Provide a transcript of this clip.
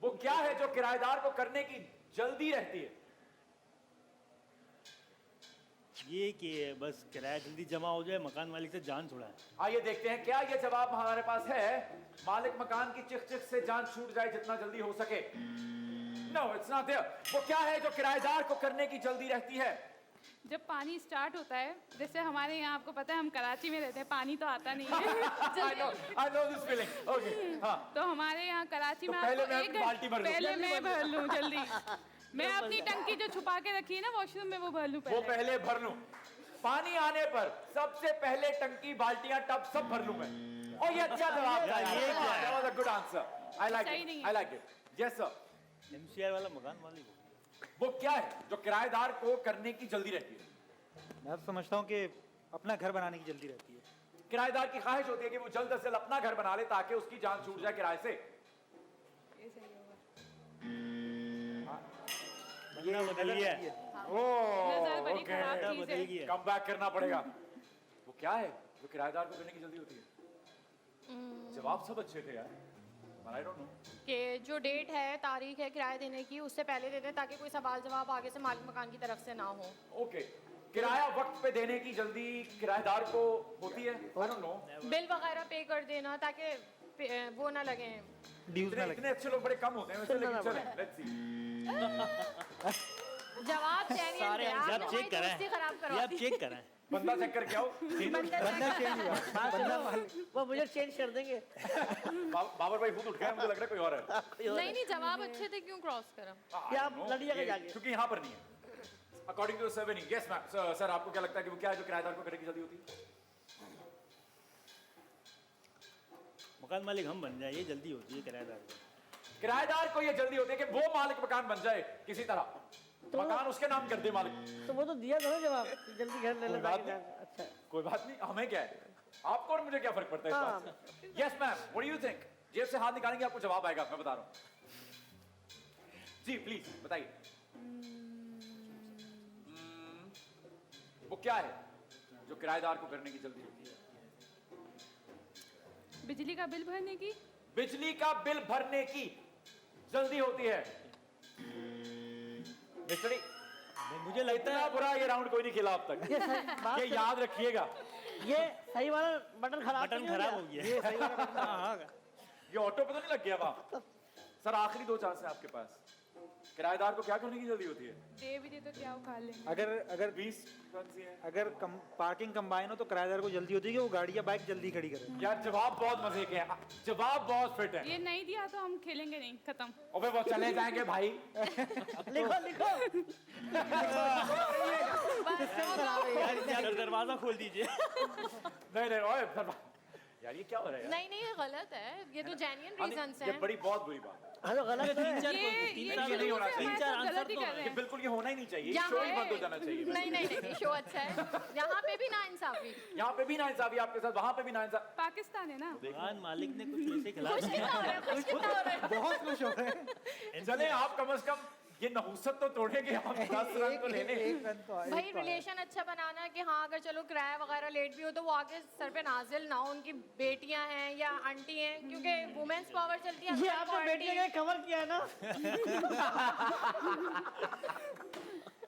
वो क्या है जो किराएदार को करने की जल्दी रहती है? ये कि बस किराया जल्दी जमा हो जाए, मकान मालिक से जान छुड़ाए। आइए देखते हैं क्या ये जवाब हमारे पास है। मालिक मकान की चिक चिक से जान छूट जाए जितना जल्दी हो सके। No, it's not there. वो क्या है जो किराएदार को करने की जल्दी रहती है? जब पानी स्टार्ट होता है, जैसे हमारे यहाँ आपको पता है हम कराची में रहते हैं, पानी तो आता नहीं है। I know this feeling. Okay, हाँ। तो हमारे यहाँ कराची तो में पहले आपको मैं एक अपनी बाल्टी भर लूं। पहले मैं भर लूँ जल्दी। मैं अपनी टंकी जो छुपा के रखी है ना वॉशरूम में, वो भर लूँ वो पहले भर लूं। पानी आने पर सबसे पहले टंकी, बाल्टियां, टब सब भर लूं मैं। और ये अच्छा जवाब था यार। ये क्या है? That was a good answer. I like सही it. नहीं I है। like it. Yes sir. MCR वाला मकान मालिक हो। वो क्या है जो किराएदार को करने की जल्दी रहती है? मैं तो समझता हूँ कि अपना घर बनाने की जल्दी रहती है। किराएदार की ख्वाहिश होती है कि वो जल्द से जल्द अपना घर बना ले ताकि उसकी जान छूट जाए किराए से। ये सही होगा। बंदा बदल गया। नजर बड़ी खराब बंदा चीज बदल है। गया। कम बैक करना पड़ेगा। वो क्या है जो किराएदार को करने की जल्दी होती है? जवाब सब अच्छे थे यार। I don't know. कि जो डेट है, तारीख है किराया देने की, उससे पहले दे दें ताकि कोई सवाल जवाब आगे से मालिक मकान की तरफ से ना हो। ओके, किराया वक्त पे देने की जल्दी किराएदार को होती है? I don't know. बिल वगैरह पे कर देना ताकि वो ना लगे। ड्यूज ना लगे। इतने अच्छे लोग बड़े कम होते हैं वैसे, लेकिन चलें, let's see. जवाब जेन्युइन सारे है। आप आपने चेक हमारी दोस्ती खराब कराएं, करवा आप दी। चेक कराएं। बंदा चेक करके आओ। बंदा चेंज हुआ। बंदा मालिक। वो मुझे चेंज कर देंगे। बाबर भाई खुद उठ गए, मुझे लग रहा है कोई और है। नहीं नहीं, जवाब अच्छे थे, क्यों क्रॉस करा? या आप लड़िएगा जाके। क्योंकि यहाँ पर नहीं है। अकॉर्डिंग टू सर्वे नहीं। Yes ma'am. सर आपको क्या लगता है कि वो क्या है जो किराएदार को करने की जल्दी होती है? मकान मालिक हम बन जाए, ये जल्दी होती है किराएदार को। किराएदार को ये जल्दी होती है कि वो मालिक मकान बन जाए किसी तरह, मकान उसके नाम कर दे मालिक। तो वो तो दिया था ना जवाब, जल्दी घर ले कोई ले बात जाके। नहीं। अच्छा, कोई बात नहीं, हमें क्या है, आपको और मुझे क्या फर्क पड़ता है इस बात से? Yes ma'am, what do you think? जेब से हाथ निकालेंगे आपको जवाब आएगा, मैं बता रहा हूँ। जी प्लीज बताइए। वो क्या है जो किराएदार को करने की जल्दी होती है? बिजली का बिल भरने की। बिजली का बिल भरने की जल्दी होती है। मिस्टर, मुझे लगता इतना है बुरा ये राउंड कोई नहीं खेला अब तक। ये सही बात ये याद रखिएगा। ये सही वाला बटन खराब तो बटन नहीं खराब हो गया? गया। ये सही वाला बंदा। हाँ, ये ऑटो पे तो नहीं लग गया वहां? सर आखिरी 2 चांस है आपके पास। किराएदार को क्या करने की जल्दी होती है? दे भी दे तो क्या उखाड़ लेंगे। अगर 20 कौन सी है? अगर पार्किंग कंबाइन हो तो किराएदार को जल्दी होती है कि वो गाड़ी या बाइक जल्दी खड़ी करे। यार जवाब बहुत मजे के हैं, जवाब बहुत फिट है। ये नहीं दिया तो हम खेलेंगे नहीं, खत्म। अबे वो चले जाएंगे भाई। लिखो लिखो। यार दरवाजा खोल दीजिए। नहीं नहीं ओए यार ये क्या हो रहा है यार? नहीं नहीं, ये गलत है। ये तो जेन्युइन रीजंस ये हैं। बड़ी बहुत बुरी बात है। हाँ तो गलत तो है। ये नहीं होना चाहिए। हमारे साथ गलत ही कर रहे ये हैं। बिल्कुल ये होना ही नहीं चाहिए, यहाँ शो ही है। बंद हो जाना चाहिए। नहीं नहीं नहीं, शो अच्छा है। यहाँ पे भी ना इंसाफी। यहाँ पे भी ना इंसाफी आपके साथ, वहां पे भी ना इंसाफी। पाकिस्तान है ना। मकान मालिक ने कुछ ऐसे खिला खुश कितना हो रहा है, खुश कितना हो रहा है। बहुत खुश हो रहे हैं। चले आप कम से कम ये नहुसत तो तोड़ेंगे, हम 10 रन तो ले लें। एक रन तो आए। भाई रिलेशन अच्छा बनाना कि हाँ अगर चलो किराया वगैरह लेट भी हो तो वो आगे सर पे नाजिल ना हो, उनकी बेटियां हैं या आंटी हैं, क्योंकि वुमेन्स पावर चलती है। ये आपने बेटियों का कवर किया है ना।